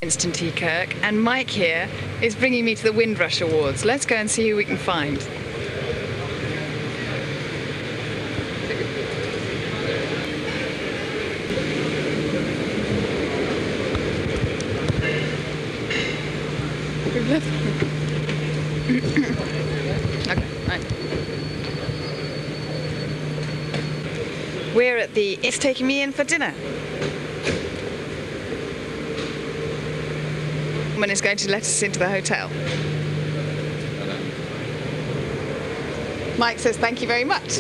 Winston T. Kirk, and Mike here is bringing me to the Windrush Awards. Let's go and see who we can find. We've left. Okay, right. We're at the It's Taking Me In for Dinner. Someone is going to let us into the hotel. Mike says thank you very much.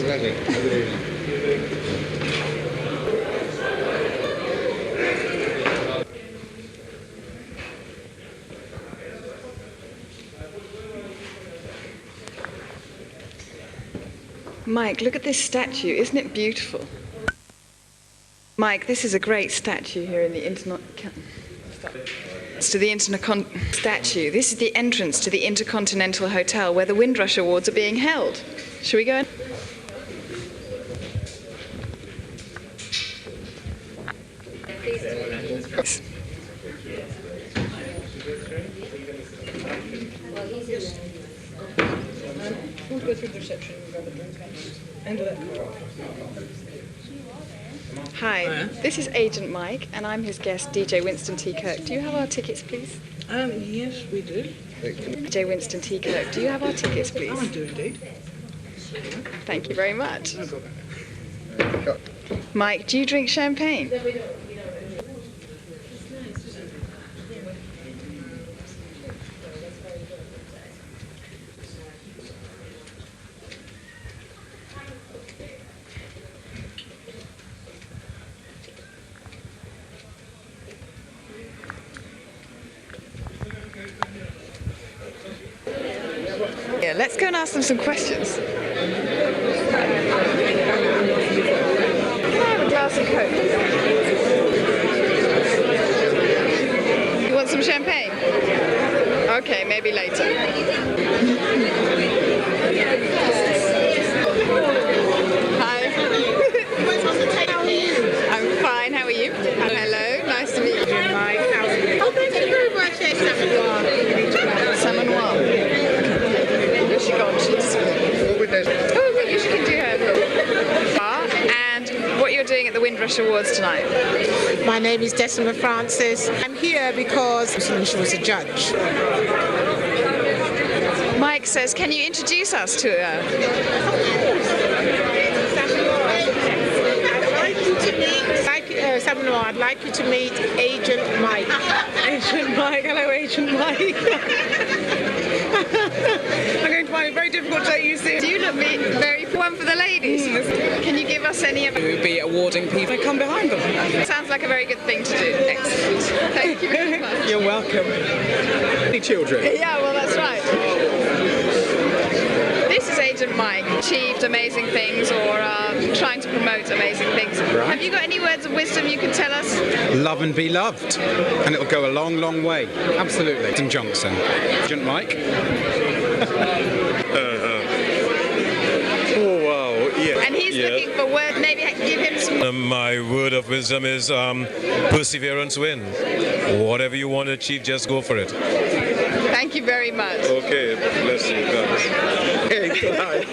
Mike, look at this statue. Isn't it beautiful? Mike, this is a great statue here in the statue. This is the entrance to the Intercontinental Hotel where the Windrush Awards are being held. Shall we go in? We'll go through the reception and grab a drink. Hi, this is Agent Mike, and I'm his guest, DJ Winston T. Kirk. Do you have our tickets, please? Yes, we do. DJ Winston T. Kirk, do you have our tickets, please? I do indeed. Thank you very much. No problem. Mike, do you drink champagne? Yeah, let's go and ask them some questions. Can I have a glass of Coke? You want some champagne? Okay, maybe later. Hi. I'm fine, how are you? Hello, nice to meet you. Oh, thank you very much. Salmon noir. Where's she gone? She's... Oh, you should do her. And what you're doing at the Windrush Awards tonight? My name is Decima Francis. I'm here because she was a judge. Mike says, can you introduce us to her? I'd like you to meet Agent Mike. Agent Mike, hello Agent Mike. I'm going to find it very difficult to take you seriously. Do you look very one for the ladies? Can you give us any of We would be awarding people who come behind them. Sounds like a very good thing to do. Excellent. Thank you very much. You're welcome. Any children? Yeah, well, that's right. This is Agent Mike, achieved amazing things or trying to promote amazing things. Right. Have you got any words of wisdom you can tell us? Love and be loved, and it'll go a long, long way. Absolutely. Agent Johnson. Agent Mike. Oh wow, yeah. And he's looking for words, maybe give him some... My word of wisdom is perseverance win. Whatever you want to achieve, just go for it. Thank you very much. Okay, bless you guys.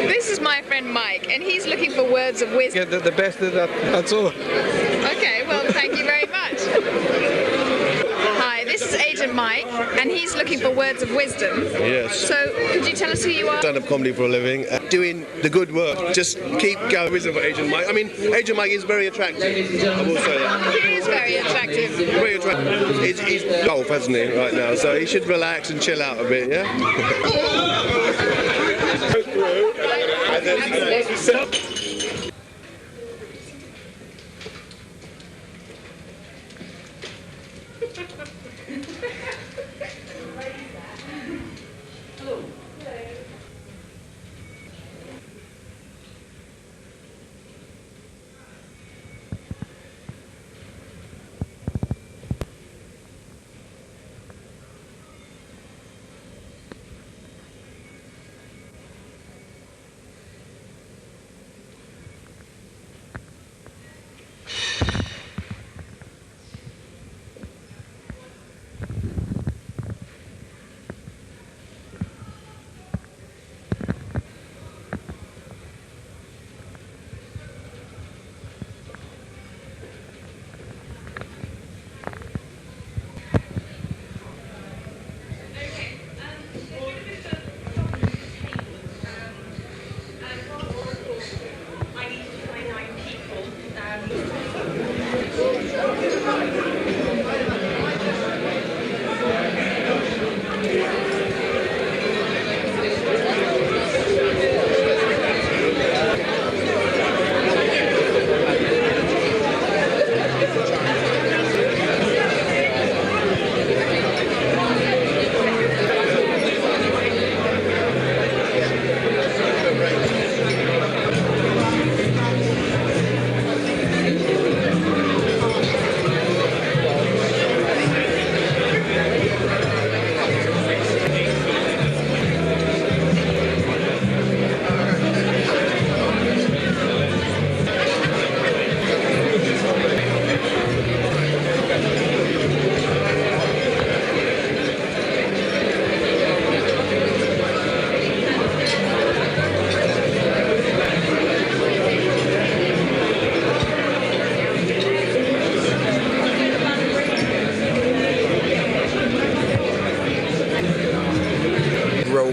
This is my friend Mike, and he's looking for words of wisdom. Get the best of that, that's all. Okay, well, thank you very much. Hi, this is Agent Mike, and he's looking for words of wisdom. Yes. So, could you tell us who you are? Stand-up comedy for a living, doing the good work. Just keep going. Wisdom for Agent Mike. I mean, Agent Mike is very attractive. I will say that. He is very attractive. Very attractive. He's golf, hasn't he, right now? So he should relax and chill out a bit, yeah?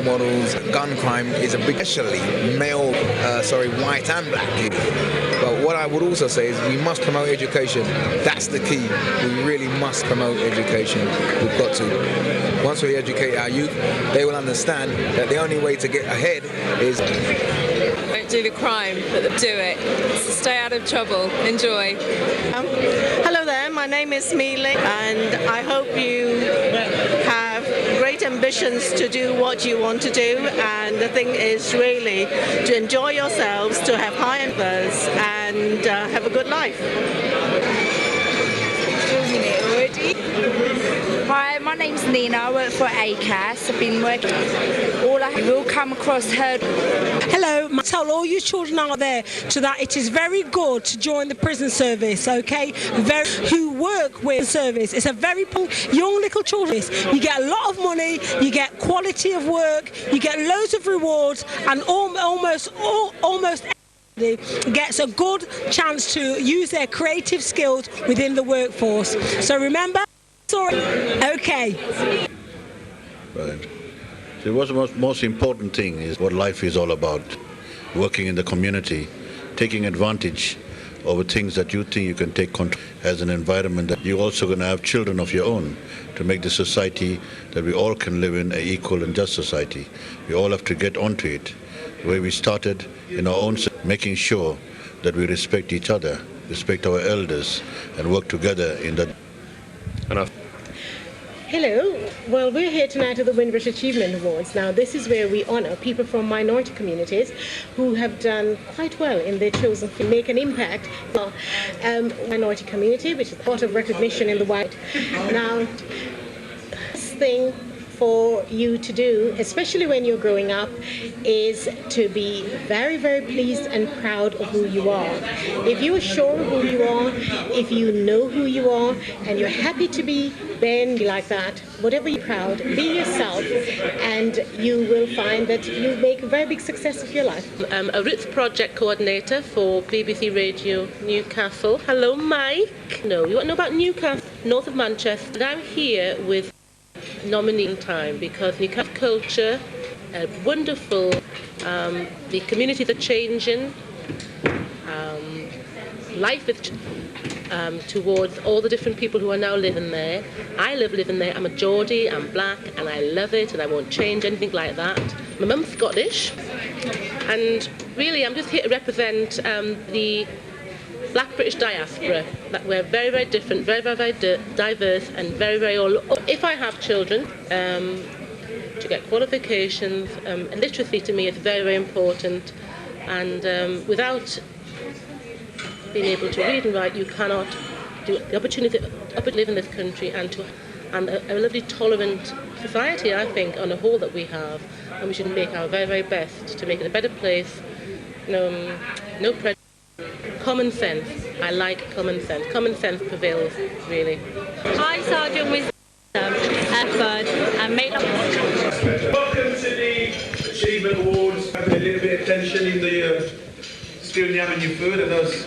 role models. Gun crime is a big, especially male, white and black youth. But what I would also say is we must promote education. That's the key. We really must promote education. We've got to. Once we educate our youth, they will understand that the only way to get ahead is... Don't do the crime, but do it. So stay out of trouble. Enjoy. Hello there, my name is Mealy, and I hope you have great ambitions to do what you want to do, and the thing is really to enjoy yourselves, to have high numbers, and have a good life. Hi, my name's Nina. I work for ACAS. I've been working. All I will come across her. Hello, I tell all you children out there that it is very good to join the prison service, okay? Who work with service. It's a very young little children. You get a lot of money, you get quality of work, you get loads of rewards, and almost gets a good chance to use their creative skills within the workforce. So remember, okay. Right. So what's the most important thing is what life is all about. Working in the community, taking advantage over things that you think you can take control as an environment that you're also going to have children of your own to make the society that we all can live in an equal and just society. We all have to get onto it. The way we started in our own, making sure that we respect each other, respect our elders, and work together in that. Hello. Well, we're here tonight at the Windrush Achievement Awards. Now, this is where we honor people from minority communities who have done quite well in their chosen field, make an impact on minority community, which is part of recognition in the white. Now, this thing for you to do, especially when you're growing up, is to be very, very pleased and proud of who you are. If you are sure of who you are, if you know who you are, and you're happy to be, then be like that. Whatever you're proud, be yourself, and you will find that you make a very big success of your life. I'm a Roots Project Coordinator for BBC Radio Newcastle. Hello, Mike. No, you want to know about Newcastle, north of Manchester. And I'm here with nominee time because Newcastle culture, wonderful, the communities are changing, life is towards all the different people who are now living there. I living there. I'm a Geordie, I'm black, and I love it, and I won't change anything like that. My mum's Scottish, and really I'm just here to represent the Black British diaspora, that we're very, very different, very, very, very diverse, and very, very all. If I have children, to get qualifications, literacy to me is very, very important, and without being able to read and write, you cannot do the opportunity to live in this country and a lovely, tolerant society, I think, on a whole that we have, and we should make our very, very best to make it a better place. No prejudice. Common sense. I like common sense. Common sense prevails, really. Hi, Sergeant Wisdom, Efford, and Welcome to the Achievement Awards. Having a little bit of tension in the still having your food, and those.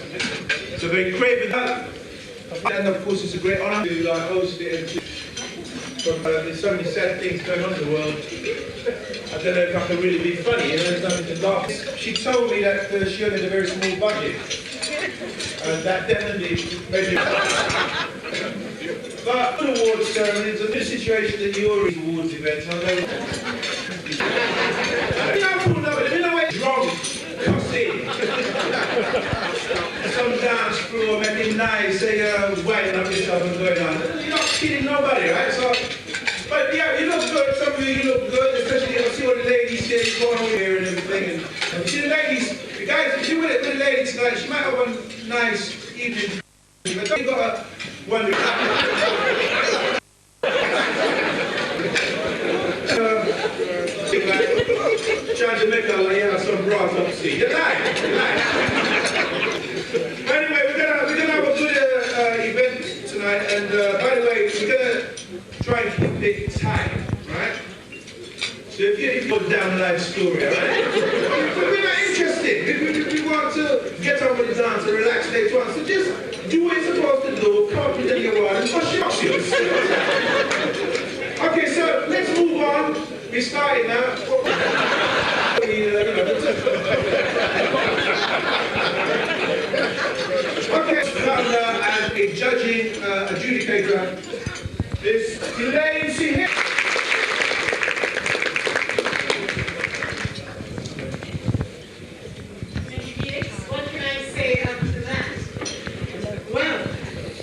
So very craving that. And of course, it's a great honour to host it. There's so many sad things going on in the world. I don't know if I can really be funny, there's nothing to laugh. She told me that she only had a very small budget. And that definitely made me. But the awards ceremony is a new situation that you're in awards events. I know, you know what's wrong? Come see. Some dance floor making nice, winding up yourself and going on. You're not kidding nobody, right? So, but yeah, you look good. Some of you look good, especially I see what the ladies say going on here and everything. And see the ladies, the guys, if you with the ladies tonight, she might have one nice evening. But don't you got one. Trying to make her like have some bras up see. You're lying. Anyway, we're gonna have a good event tonight, and by the way, we're gonna try and keep it tight, right? So if you go down the life story, right? But we're not interested. We want to get on with the dance and relax later on. So just do what you're supposed to do, come up with your one, and push your options. Okay, so let's move on. It's starting now. Okay, founder and a judging adjudicator is Elaine C. What can I say after that? Well,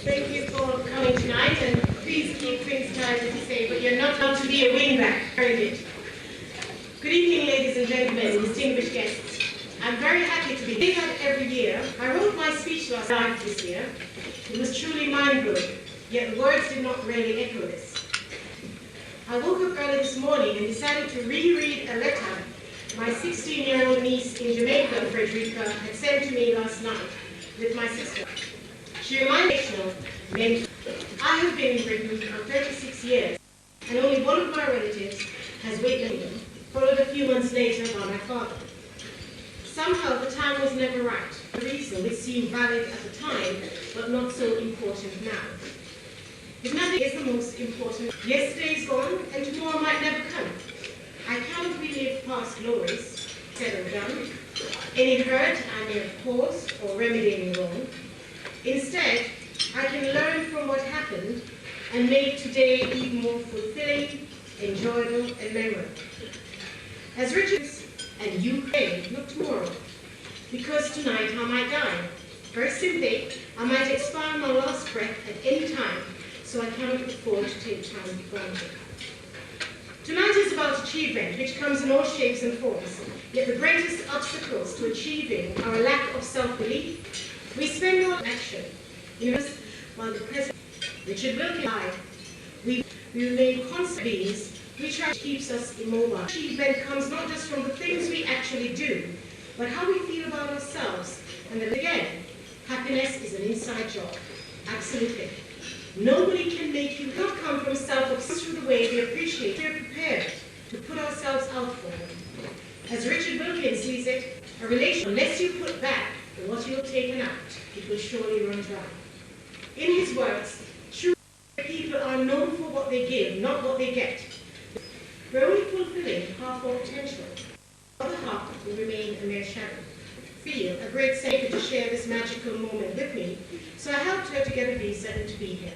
thank you for coming tonight, and please keep things tight, as you say, but you're not out to be a wingback, earned it. Good evening, ladies and gentlemen, distinguished guests. I'm very happy to be here every year. I wrote my speech last night this year. It was truly mind-blowing, yet the words did not really echo this. I woke up early this morning and decided to reread a letter my 16-year-old niece in Jamaica, Frederica, had sent to me last night with my sister. She reminded me I have been in Britain for 36 years, and only one of my relatives has witnessed me, followed a few months later by my father. Somehow the time was never right. The reason it seemed valid at the time, but not so important now. If nothing is the most important, yesterday is gone, and tomorrow might never come. I cannot relive past glories, said or done. Any hurt I may have caused or remedy any wrong. Instead, I can learn from what happened and make today even more fulfilling, enjoyable, and memorable. As Richard and you pray, not tomorrow, because tonight I might die. Very simply, I might expire my last breath at any time, so I cannot afford to take time for granted. Tonight is about achievement, which comes in all shapes and forms, yet the greatest obstacles to achieving are a lack of self-belief. We spend our action, while the President, Richard Wilkins, died. We remain constant beings, which keeps us immobile. Achievement comes not just from the things we actually do, but how we feel about ourselves. And then again, happiness is an inside job. Absolutely. Nobody can make you not come from self-obsession through the way we appreciate. We're prepared to put ourselves out for them. As Richard Wilkins sees it, a relation, unless you put back what you've taken out, it will surely run dry. In his words, true people are known for what they give, not what they get. We're only fulfilling half our potential. The other half will remain a mere shadow. Feel a great savor to share this magical moment with me, so I helped her to get a visa and to be here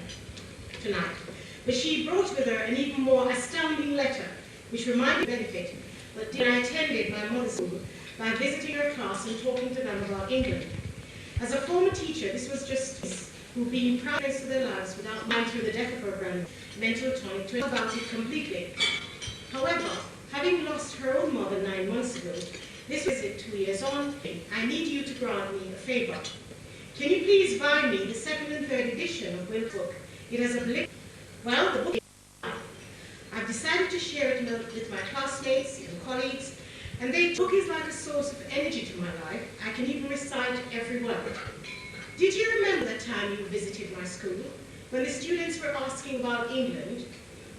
tonight. But she brought with her an even more astounding letter, which reminded me of benefit, but I attended my mother's school by visiting her class and talking to them about England. As a former teacher, this was just who've been proud of their lives without mind through the death of her grandmother, mental tonic to about it completely. However, having lost her own mother 9 months ago, this visit 2 years on, I need you to grant me a favor. Can you please buy me the 2nd and 3rd edition of Will's book? It has a blip. Well, the book is I've decided to share it with my classmates and colleagues, and the book is like a source of energy to my life. I can even recite every word. Did you remember that time you visited my school, when the students were asking about England?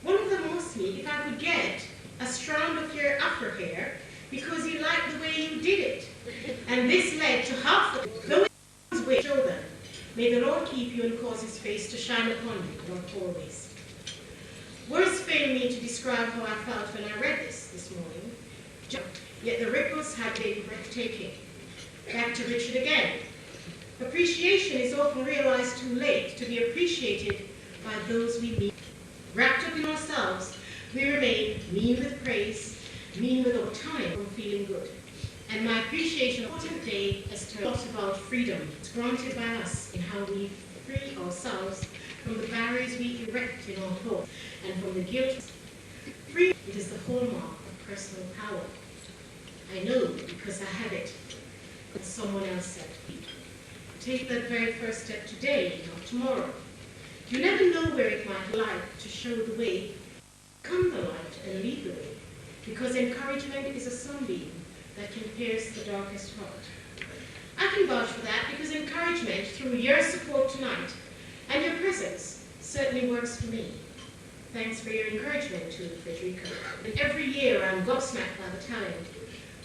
One of them asked me if I could get a strand of your afro hair because he liked the way you did it. And this led to half the way show them. May the Lord keep you and cause his face to shine upon you, not always. Words fail me to describe how I felt when I read this morning. Yet the ripples have been breathtaking. Back to Richard again. Appreciation is often realized too late to be appreciated by those we meet. Wrapped up in ourselves, we remain mean with praise, mean with our time from feeling good. And my appreciation of what today has turned out about freedom. It's granted by us in how we free ourselves from the barriers we erect in our thoughts and from the guilt. Freedom, it is the hallmark of personal power. I know because I have it, but someone else said. Take that very first step today, not tomorrow. You never know where it might lie to show the way. Come the light and lead the way, because encouragement is a sunbeam that can pierce the darkest heart. I can vouch for that because encouragement through your support tonight and your presence certainly works for me. Thanks for your encouragement to Frederica. And every year I'm gobsmacked by the talent.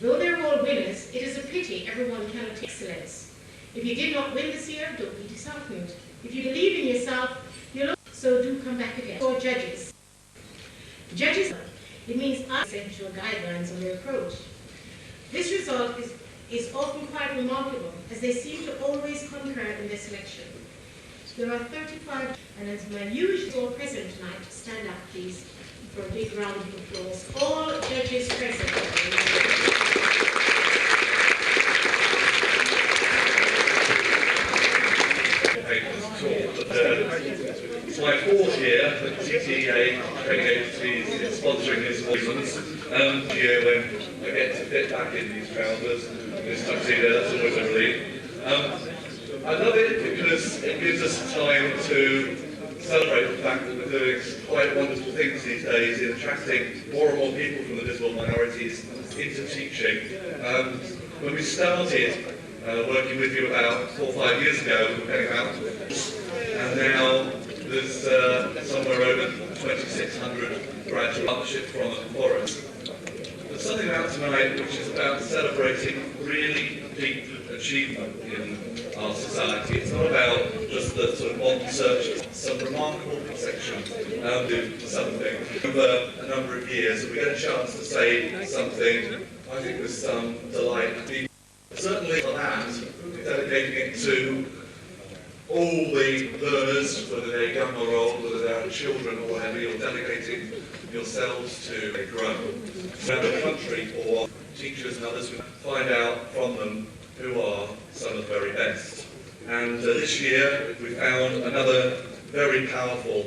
Though they're all winners, it is a pity everyone cannot take excellence. If you did not win this year, don't be disheartened. If you believe in yourself, you'll so do come back again. For judges. Judges, It means essential guidelines on their approach. This result is often quite remarkable, as they seem to always concur in their selection. There are 35, and as my usual present tonight, stand up please for a big round of applause. All judges present. It's my fourth year that TTA Training Agencies is sponsoring this awards. Year when I get to fit back in these trousers, this tuxedo, that's always a relief. I love it because it gives us time to celebrate the fact that we're doing quite wonderful things these days in attracting more and more people from the visible minorities into teaching. When we started working with you about 4 or 5 years ago, we came out, and now there's somewhere over 2,600 graduate partnership from and for us. There's something about tonight which is about celebrating really deep achievement in our society. It's not about just the sort of modern search, some remarkable section do something over a number of years, and we get a chance to say something, I think with some delight. Certainly for that, dedicating it to all the learners, whether they're young or old, whether they're children or whatever, you're dedicating yourselves to grow around the country, or teachers and others who find out from them who are some of the very best. And this year we found another very powerful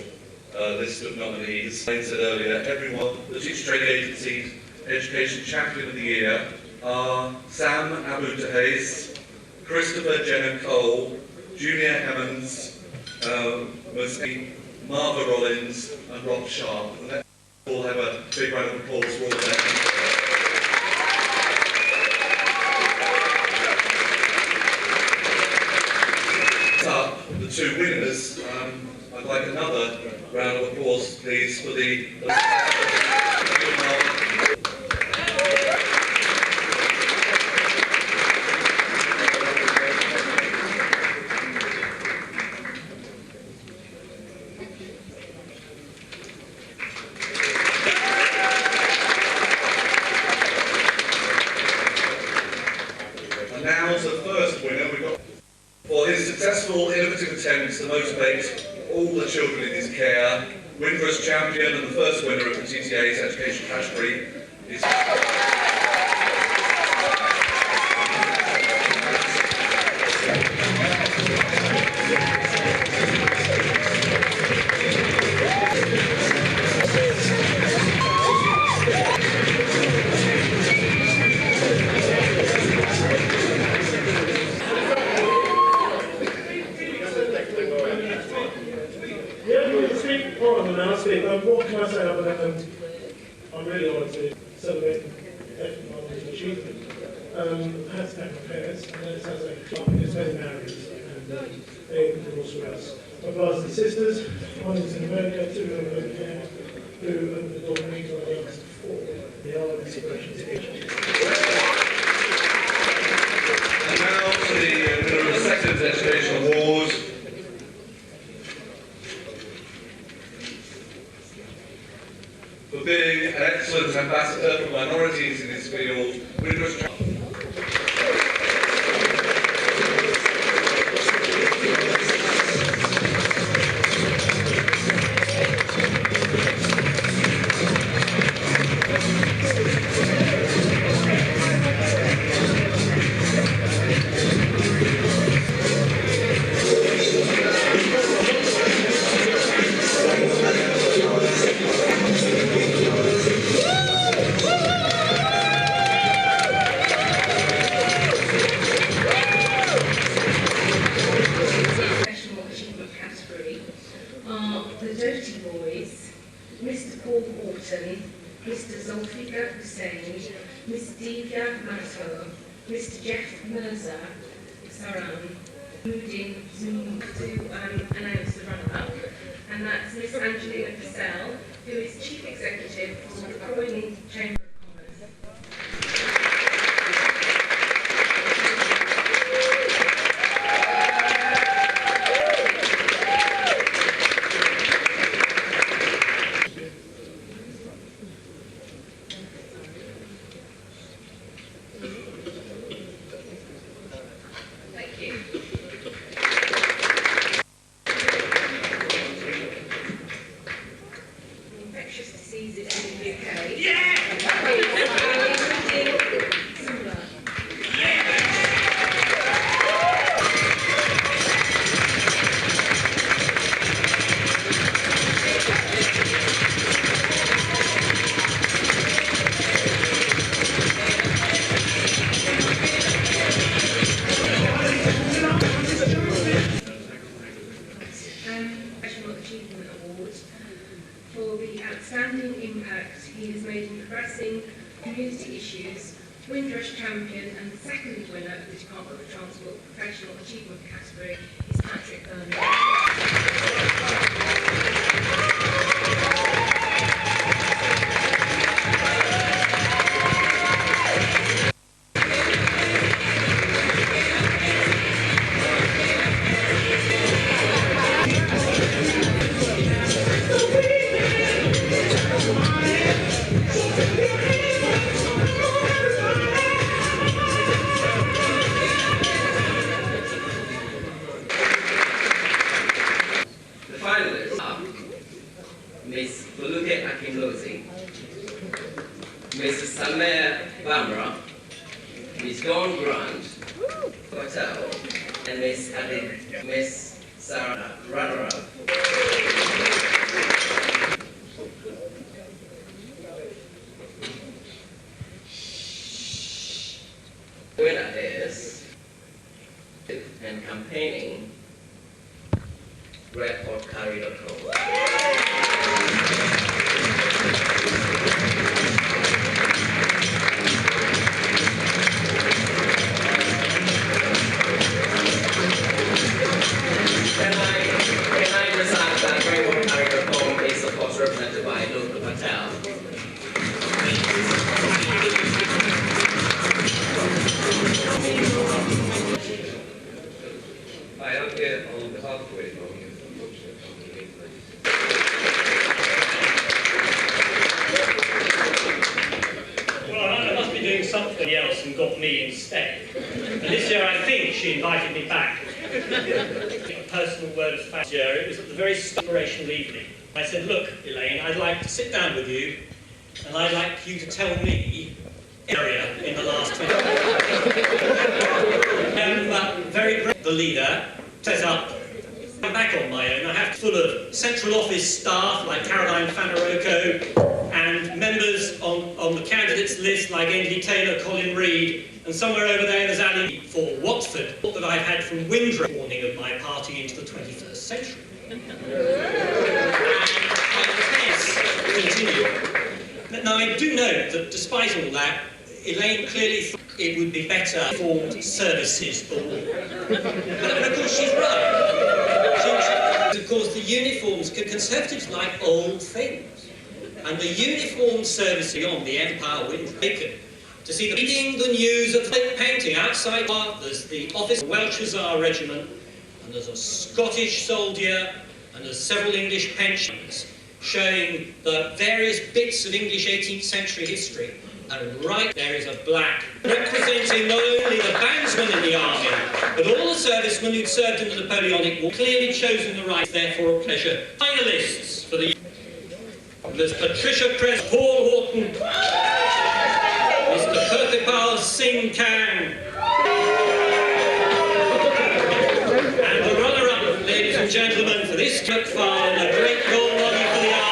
list of nominees. As I said earlier, everyone, the Teacher Training Agency's Education Champion of the Year are Sam Abu-Tahez, Christopher Jenner Cole, Junior Hammonds, Marva Rollins and Rob Sharp. And let's all have a big round of applause for all of them. The two winners, I'd like another round of applause please for the innovative attempts to motivate all the children in his care. Windrush champion and the first winner of the TTA's education category is... What can I say other than I'm really honoured to celebrate the achievement. I had to thank my parents, and it sounds like a club because they're married and they opened doors for us. My brothers and sisters, one is in America, 2 of them over here, who opened the door for me to my youngest of 4. They are an inspiration to each. And now for the winner of the second education award. For being an excellent ambassador for minorities in this field, Windrush. Mr. Paul Horton, Mr. Zulfikar Hussain, Miss Divya Mathur, Mr. Jeff Mirza, Saran, Mudin Zoom to announce the runner-up, and that's Miss Angelina Purcell, who is Chief Executive for the Croydon Chamber of Commerce. infectious diseases in the UK. Yeah! Professional Achievement Award for the outstanding impact he has made in progressing community issues, Windrush champion and the second winner of the Department of Transport Professional Achievement category is Patrick Miss Buluke Akimlozi, Mrs. Salmea Bamra, Miss Dawn Grant, Patel, and Miss Sarah Radara. Winner is and campaigning redportcarry.com. Can I just add that redportcarry.com is of course represented by Luke Patel. Hi, I'm here on behalf of Redportcarry. Well, I must be doing something else and got me instead. And this year I think she invited me back. A personal word of thanks. It was at the very inspirational evening. I said, look, Elaine, I'd like to sit down with you and I'd like you to tell me area in the last 20 very the leader set up. I'm back on my own. I have full of central office staff like Caroline Fanaroko and members on the candidates list like Endley Taylor, Colin Reid, and somewhere over there there's Ali for Watford that I've had from Windrush warning of my party into the 21st century. And continue. Now I do note that despite all that, Elaine clearly thought it would be better formed services for all. And of course she's right. Of course the uniforms, Conservatives like old things. And the uniformed service beyond the Empire Wind Bacon. To see the reading the news of the painting outside, there's the Office of Welshazar Regiment, and there's a Scottish soldier, and there's several English pensions, showing the various bits of English 18th century history. And right there is a black, representing not only the bandsmen in the army, but all the servicemen who'd served in the Napoleonic War, clearly chosen the right, therefore a pleasure. Finalists for the... There's Patricia Cress, Paul Horton, Mr. Perthipal Singh Kang, and the runner-up, ladies and gentlemen, for this McFarlane, a great gold money for the army.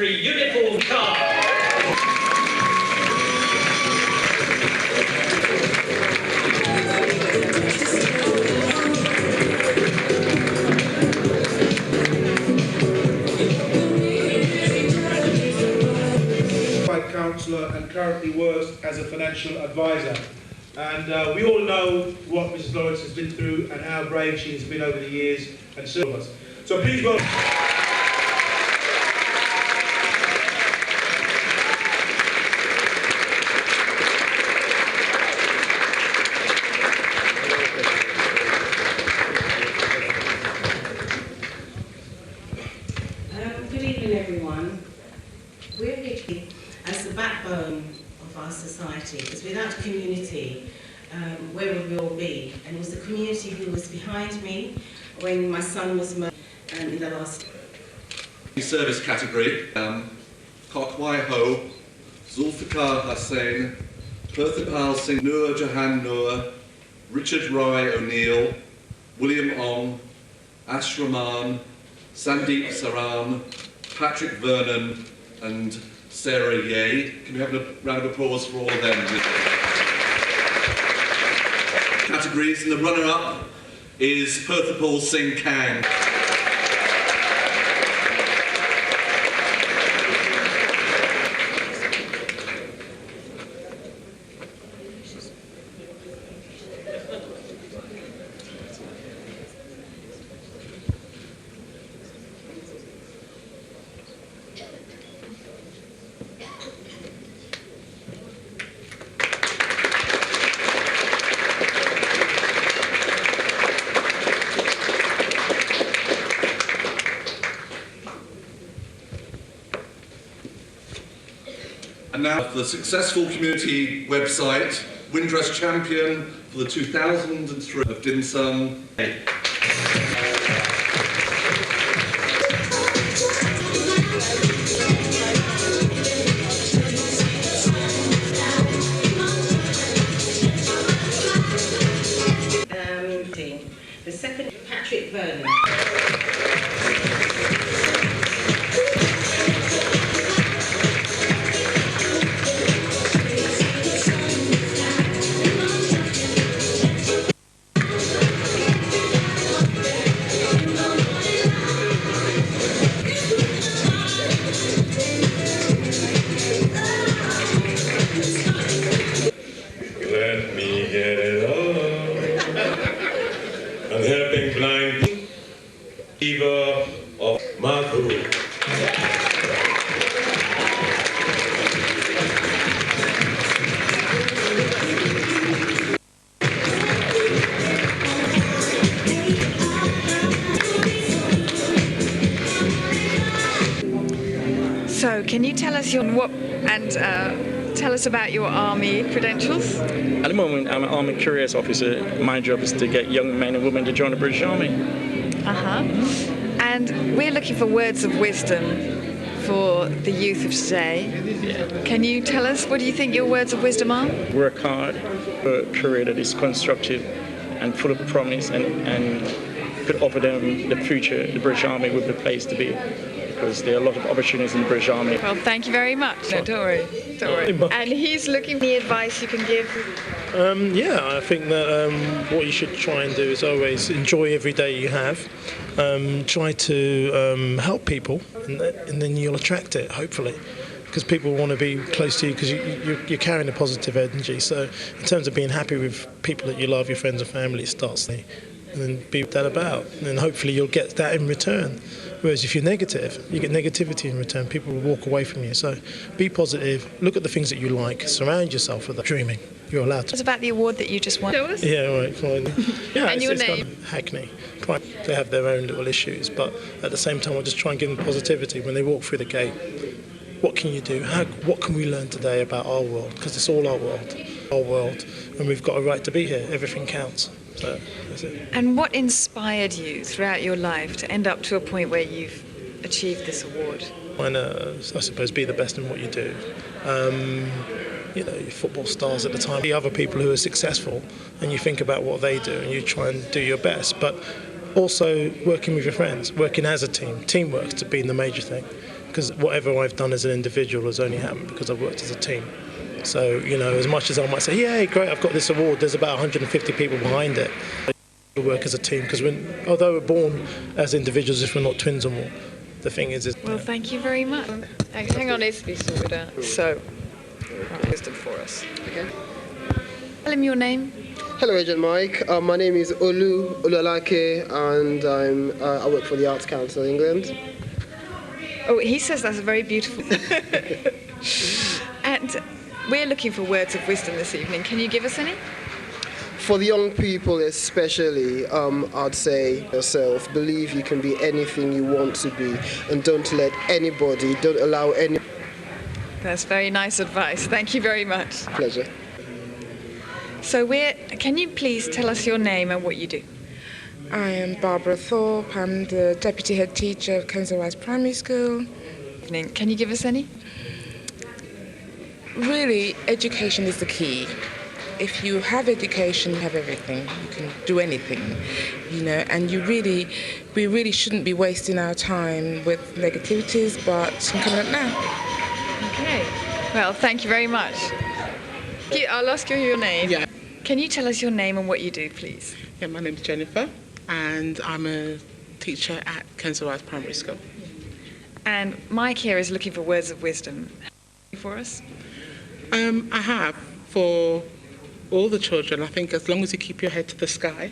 Uniform car. Councillor and currently works as a financial advisor. And we all know what Mrs. Lawrence has been through and how brave she has been over the years and served us. So please welcome. community, where would we all be? And it was the community who was behind me when my son was murdered in the last. Service category, Kokwai Ho, Zulfikar Hussain, Perthipal Singh, Noor Jahan Noor, Richard Roy O'Neill, William Ong, Ash Rahman, Sandeep Saran, Patrick Vernon and Sarah Ye. Can we have a round of applause for all of them? Categories, and the runner-up is Perthipal Singh Kang. And now for the successful community website, Windrush Champion for the 2003 of Dim Sum. The second, Patrick Vernon. Let me get it on. I'm helping blind fever of Madhu. So, can you tell us tell us about your army credentials? At the moment, I'm an army careers officer. My job is to get young men and women to join the British Army. And we're looking for words of wisdom for the youth of today. Can you tell us, what do you think your words of wisdom are? Work hard for a career that is constructive and full of promise and could offer them the future. The British Army would be the place to be, because there are a lot of opportunities in the British Army. Well, thank you very much. No, don't worry. And he's looking for the advice you can give. Yeah, I think that what you should try and do is always enjoy every day you have. Try to help people, and then you'll attract it, hopefully. Because people want to be close to you because you're carrying a positive energy. So in terms of being happy with people that you love, your friends and family, it starts there. And then be that about. And hopefully you'll get that in return. Whereas if you're negative, you get negativity in return. People will walk away from you. So be positive. Look at the things that you like. Surround yourself with that. Dreaming. You're allowed to. It's about the award that you just won. Show us. Yeah, right, fine. Yeah, And your name? Kind of Hackney. They have their own little issues, but at the same time, I just try and give them positivity when they walk through the gate. What can you do? What can we learn today about our world? Because it's all our world, and we've got a right to be here. Everything counts. So that's it. And what inspired you throughout your life to end up to a point where you've achieved this award? And I suppose be the best in what you do. You know, your football stars at the time, the other people who are successful, and you think about what they do and you try and do your best. But also working with your friends, working as a team. Teamwork's to be the major thing. Because whatever I've done as an individual has only happened because I've worked as a team. So, you know, as much as I might say, yeah, great, I've got this award, there's about 150 people behind it. We work as a team because although we're born as individuals, if we're not twins or more, the thing is... Well, thank you very much. Hang on, it's to be sorted out. So, wisdom for us. Okay. Tell him your name. Hello, Agent Mike. My name is Olu Olalake, and I work for the Arts Council England. Oh, he says that's very beautiful. And we're looking for words of wisdom this evening. Can you give us any? For the young people especially, I'd say yourself, believe you can be anything you want to be, and don't allow any... That's very nice advice. Thank you very much. Pleasure. So can you please tell us your name and what you do? I am Barbara Thorpe. I'm the Deputy Head Teacher of Kensal Rise Primary School. Can you give us any? Really, education is the key. If you have education, you have everything. You can do anything, and we really shouldn't be wasting our time with negativities, but I'm coming up now. Okay. Well, thank you very much. I'll ask you your name. Yeah. Can you tell us your name and what you do, please? Yeah, my name's Jennifer, and I'm a teacher at Kensal Rise Primary School. And Mike here is looking for words of wisdom for us. I have for all the children. I think as long as you keep your head to the sky,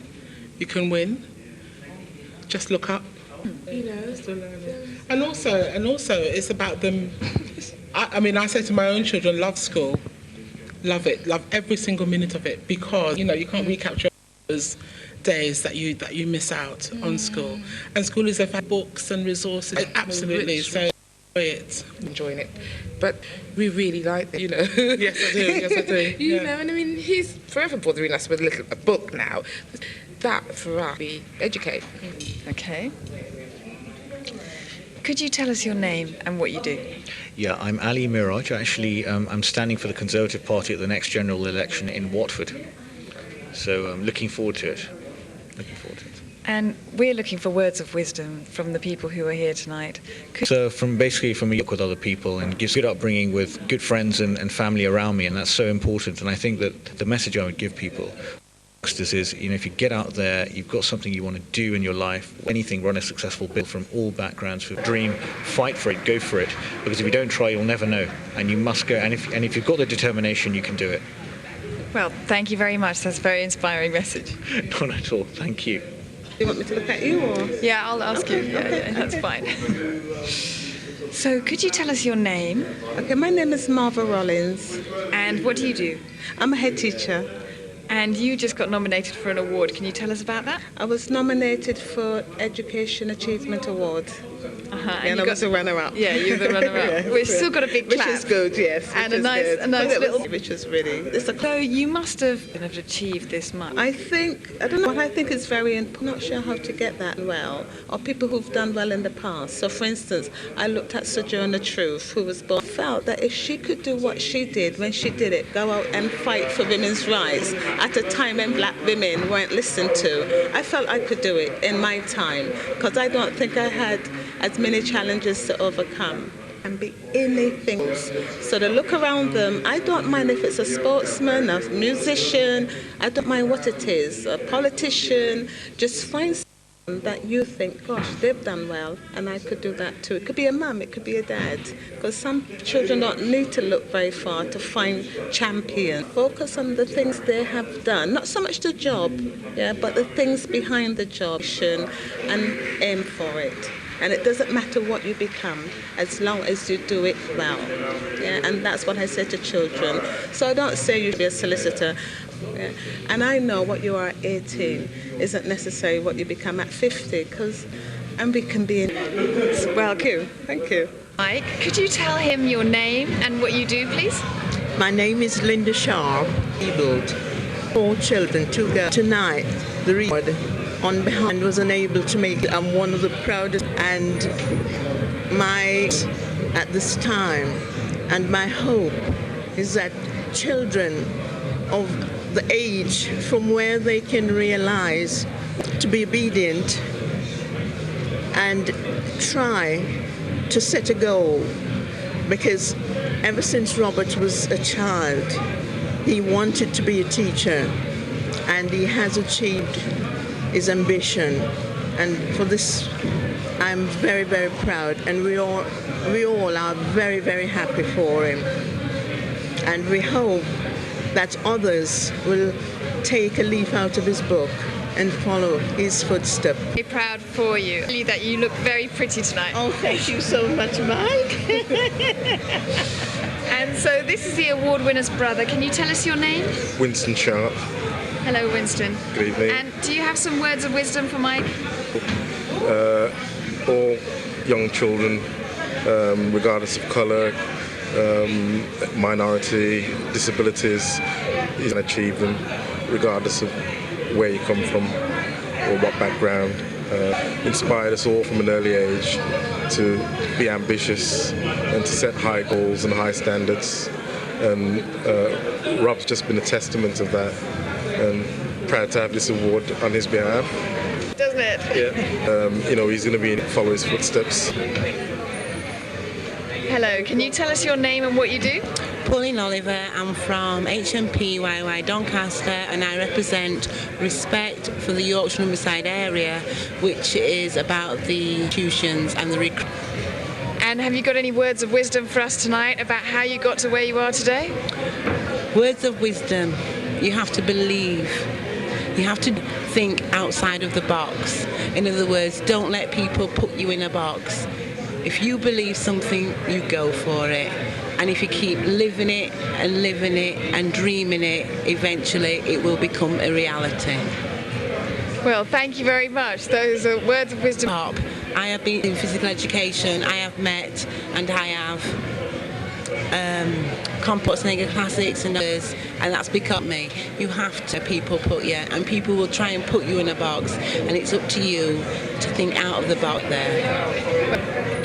you can win. Just look up. And also, it's about them. I say to my own children, love school, love it, love every single minute of it, because you can't recapture those days that you miss out on school. And school is about books and resources. Absolutely. So enjoying it, but we really like it, Yes, I do. And I mean, he's forever bothering us with a book now. That for us, we educate. Okay. Could you tell us your name and what you do? Yeah, I'm Ali Miraj. Actually, I'm standing for the Conservative Party at the next general election in Watford. So I'm looking forward to it. And we're looking for words of wisdom from the people who are here tonight. So from a work with other people and gives good upbringing with good friends and family around me, and that's so important. And I think that the message I would give people is, if you get out there, you've got something you want to do in your life, anything, run a successful business from all backgrounds, for dream, fight for it, go for it. Because if you don't try, you'll never know. And you must go. And if you've got the determination, you can do it. Well, thank you very much. That's a very inspiring message. Not at all. Thank you. You want me to look at you, or? Yeah, I'll ask you. Yeah, that's fine. So, could you tell us your name? Okay, my name is Marva Rollins. And what do you do? I'm a head teacher. And you just got nominated for an award. Can you tell us about that? I was nominated for Education Achievement Award. And I was a runner-up. Yeah, you're the runner-up. Yes, We've still got a big clap. Which is good, yes. And a nice little... Which is really... So you must have achieved this much. I don't know what I think is very important. I'm not sure how to get that well, or people who've done well in the past. So for instance, I looked at Sojourner Truth, who was born, felt that if she could do what she did when she did it, go out and fight for women's rights at a time when black women weren't listened to, I felt I could do it in my time, because I don't think I had as many challenges to overcome. And be anything. So to look around them, I don't mind if it's a sportsman, a musician, I don't mind what it is, a politician, just find someone that you think, gosh, they've done well, and I could do that too. It could be a mum, it could be a dad, because some children don't need to look very far to find champions. Focus on the things they have done, not so much the job, but the things behind the job, and aim for it. And it doesn't matter what you become, as long as you do it well. And that's what I say to children. So I don't say you should be a solicitor. And I know what you are at 18 isn't necessarily what you become at 50, and we can be in... Well, thank you. Mike, could you tell him your name and what you do, please? My name is Linda Shaw. Abled 4 children, 2 girls. Tonight, the reward on behind was unable to make it. I'm one of the proudest, and at this time, and my hope is that children of the age from where they can realize to be obedient and try to set a goal, because ever since Robert was a child, he wanted to be a teacher, and he has achieved his ambition, and for this I'm very, very proud, and we all are very, very happy for him, and we hope that others will take a leaf out of his book and follow his footsteps. Very proud for you. That you look very pretty tonight. Oh, thank you so much, Mike. And so this is the award winner's brother. Can you tell us your name? Winston Sharp. Hello, Winston. Good evening. And do you have some words of wisdom for Mike? All young children, regardless of colour, minority, disabilities, you can achieve them regardless of where you come from or what background. Inspired us all from an early age to be ambitious and to set high goals and high standards. And Rob's just been a testament of that, and proud to have this award on his behalf. Doesn't it? Yeah. You know, he's going to follow his footsteps. Hello, can you tell us your name and what you do? Pauline Oliver, I'm from HMP Doncaster, and I represent Respect for the Yorkshire Humberside area, which is about the institutions and the And have you got any words of wisdom for us tonight about how you got to where you are today? Words of wisdom. You have to believe. You have to think outside of the box. In other words, don't let people put you in a box. If you believe something, you go for it. And if you keep living it and dreaming it, eventually it will become a reality. Well, thank you very much. Those are words of wisdom. I have been in physical education. I have met and I have Complex Nega Classics and others, and that's become me. You have to, people put you, and people will try and put you in a box, and it's up to you to think out of the box there.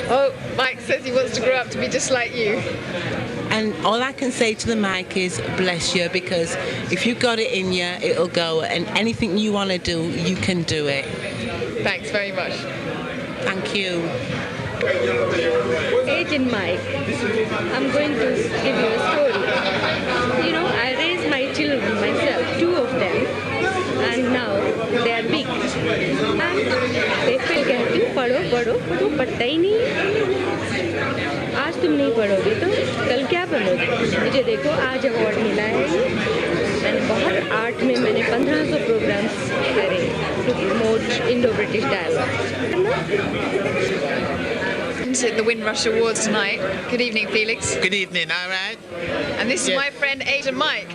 Oh, Mike says he wants to grow up to be just like you. And all I can say to the mic is bless you, because if you've got it in you, it'll go, and anything you want to do, you can do it. Thanks very much. Thank you. Agent Mike, I'm going to give you a story. You know, I raised my children myself, 2 of them, and now they are big. And they feel कहती हूँ पढ़ो तो पढ़ता ही नहीं। आज तुम नहीं पढ़ोगे तो कल क्या बनोगे? मुझे देखो आज अवार्ड मिला है मैंने बहुत आर्ट में मैंने 1500 प्रोग्राम्स करे to promote Indo-British dialogue. At the Windrush Awards tonight. Good evening, Felix. Good evening, all right. And this is my friend Agent Mike.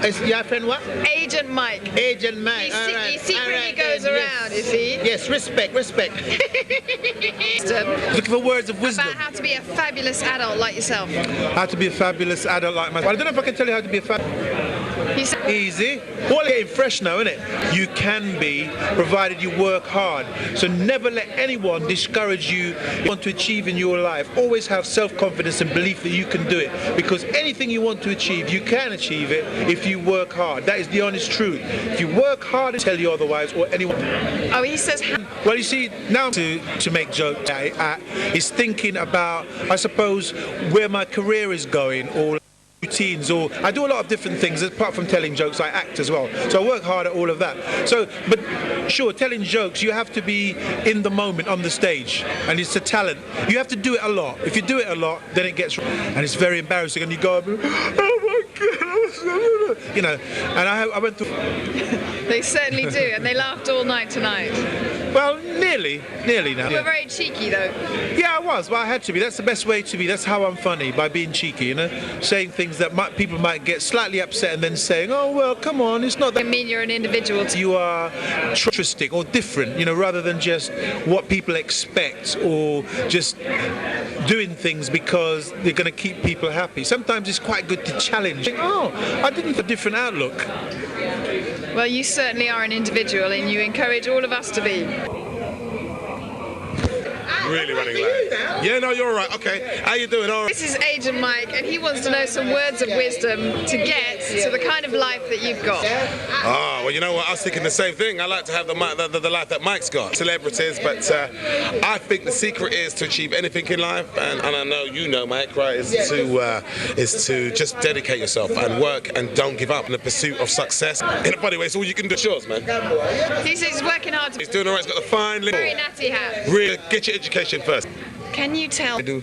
Is your friend what? Agent Mike. Agent Mike, all right. He secretly all right, goes then, around, you see. Yes, respect. Looking for words of wisdom. About how to be a fabulous adult like yourself. How to be a fabulous adult like myself. I don't know if I can tell you how to be a Easy. All getting fresh now, isn't it? You can be, provided you work hard. So never let anyone discourage you want to achieve in your life. Always have self-confidence and belief that you can do it. Because anything you want to achieve, you can achieve it if you work hard. That is the honest truth. If you work hard, I tell you otherwise, or anyone. Oh, he says. Well, you see, now to make jokes, is thinking about, I suppose, where my career is going, or routines, or I do a lot of different things. Apart from telling jokes, I act as well, so I work hard at all of that. So, but sure, telling jokes, you have to be in the moment on the stage, and it's a talent. You have to do it a lot. If you do it a lot, then it gets, and it's very embarrassing, and you go, oh my God, you know. And I went through. They certainly do, and they laughed all night tonight. Well, nearly now. You were very cheeky, though. Yeah, I was, but I had to be. That's the best way to be. That's how I'm funny, by being cheeky, you know, saying things that people might get slightly upset, and then saying, "Oh well, come on, it's not that." I mean, you're an individual. You are interesting or different, you know, rather than just what people expect or just doing things because they're going to keep people happy. Sometimes it's quite good to challenge. Oh, I didn't have a different outlook. Well, you certainly are an individual, and you encourage all of us to be. Really running late. Yeah, no, you're all right. Okay. How you doing? All right. This is Agent Mike, and he wants to know some words of wisdom to get to the kind of life that you've got. Ah, well, you know what? I was thinking the same thing. I like to have the life that Mike's got. Celebrities, but I think the secret is to achieve anything in life, and I know you know, Mike, right? Is to just dedicate yourself and work and don't give up in the pursuit of success. In a funny way, it's all you can do. Yours, man. He's working hard. He's doing all right. He's got the fine little. Very natty hat. Really, get your education first. Can you tell? I do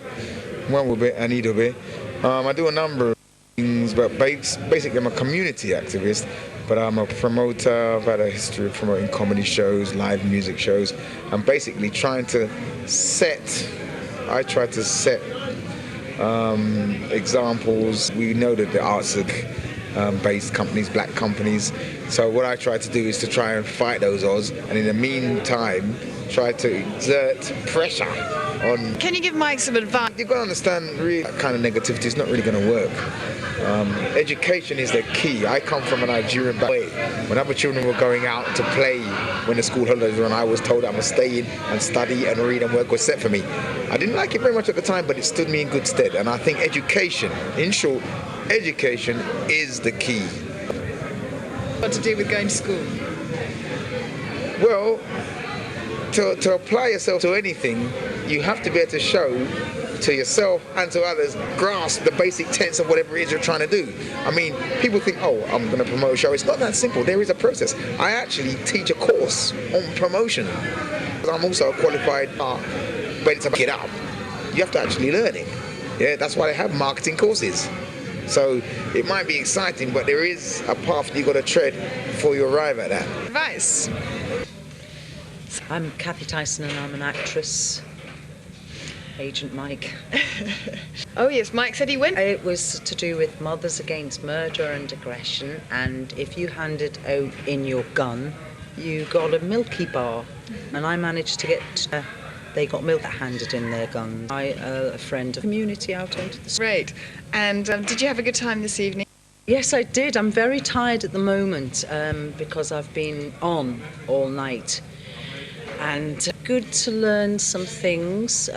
one will be and either be. I do a number of things, but basically I'm a community activist, but I'm a promoter. I've had a history of promoting comedy shows, live music shows. I'm basically trying to set examples. We know that the arts are based companies, black companies. So what I try to do is to try and fight those odds, and in the meantime try to exert pressure on. Can you give Mike some advice? You've got to understand, really, that kind of negativity is not really going to work. Education is the key. I come from a Nigerian background. When other children were going out to play when the school holidays were on, I was told I must stay in and study and read, and work was set for me. I didn't like it very much at the time, but it stood me in good stead. And I think education, in short, education is the key. What to do with going to school? Well, to apply yourself to anything, you have to be able to show to yourself and to others, grasp the basic tenets of whatever it is you're trying to do. I mean, people think, oh, I'm going to promote a show. It's not that simple. There is a process. I actually teach a course on promotion. I'm also a qualified but it's about to get up. You have to actually learn it. Yeah, that's why they have marketing courses. So it might be exciting, but there is a path you've got to tread before you arrive at that. Advice? I'm Kathy Tyson and I'm an actress. Agent Mike. Oh yes, Mike said he went. It was to do with mothers against murder and aggression, and if you handed out in your gun, you got a Milky Bar, and I managed to get. They got milk handed in their gun. A friend of the community out onto the street. Great. And did you have a good time this evening? Yes, I did. I'm very tired at the moment because I've been on all night. And good to learn some things,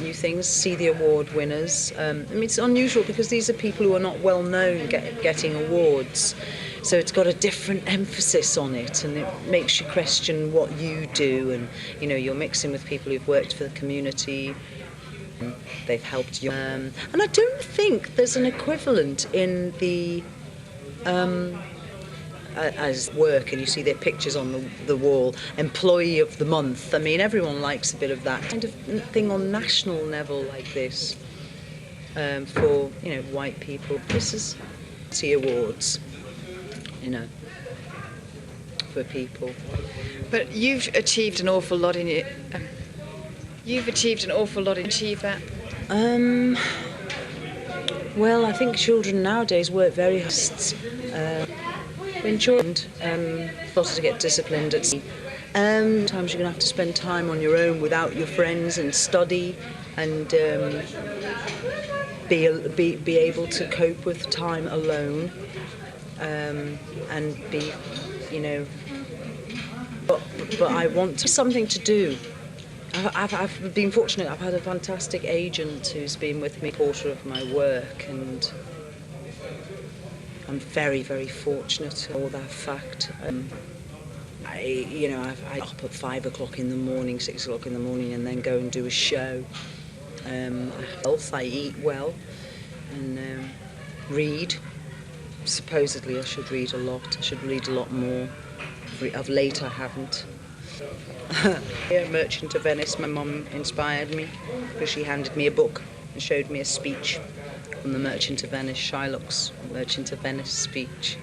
new things, see the award winners. I mean, it's unusual because these are people who are not well known getting awards. So it's got a different emphasis on it, and it makes you question what you do. And, you know, you're mixing with people who've worked for the community. They've helped you. And I don't think there's an equivalent in the... as work, and you see their pictures on the wall, employee of the month. I mean, everyone likes a bit of that kind of thing on national level like this for, you know, white people. This is the awards, you know, for people. But you've achieved an awful lot in it. You've achieved an awful lot in achieve that. Well, I think children nowadays work very hard. When children started to get disciplined at sea, sometimes you're going to have to spend time on your own without your friends and study and be able to cope with time alone and be, you know. But I want something to do. I've been fortunate. I've had a fantastic agent who's been with me, supporter of my work, and I'm very, very fortunate for that fact. I up at 5 o'clock in the morning, 6 o'clock in the morning, and then go and do a show. I eat well and read. Supposedly I should read a lot. I should read a lot more. Of late I haven't. Yeah, Merchant of Venice, my mum inspired me because she handed me a book and showed me a speech from the Merchant of Venice, Shylock's Merchant of Venice speech.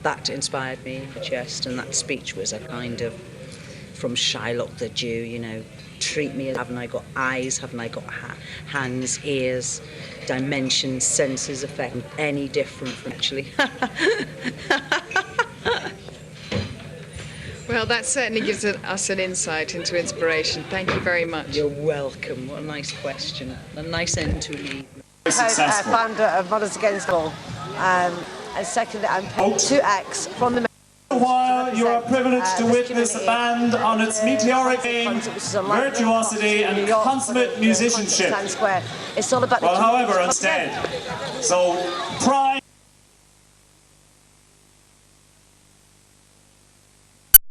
That inspired me, just, and that speech was a kind of, from Shylock the Jew, you know, treat me as, haven't I got eyes, haven't I got hands, ears, dimensions, senses, effect, any different from actually. Well, that certainly gives us an insight into inspiration. Thank you very much. You're welcome. What a nice question. A nice end to an evening. Founder of Mothers Against All. And secondly, I'm paid 2x from the... While you are privileged to witness a band on its meteoric aim, virtuosity and consummate musicianship. It's all about well, however, instead. So, prime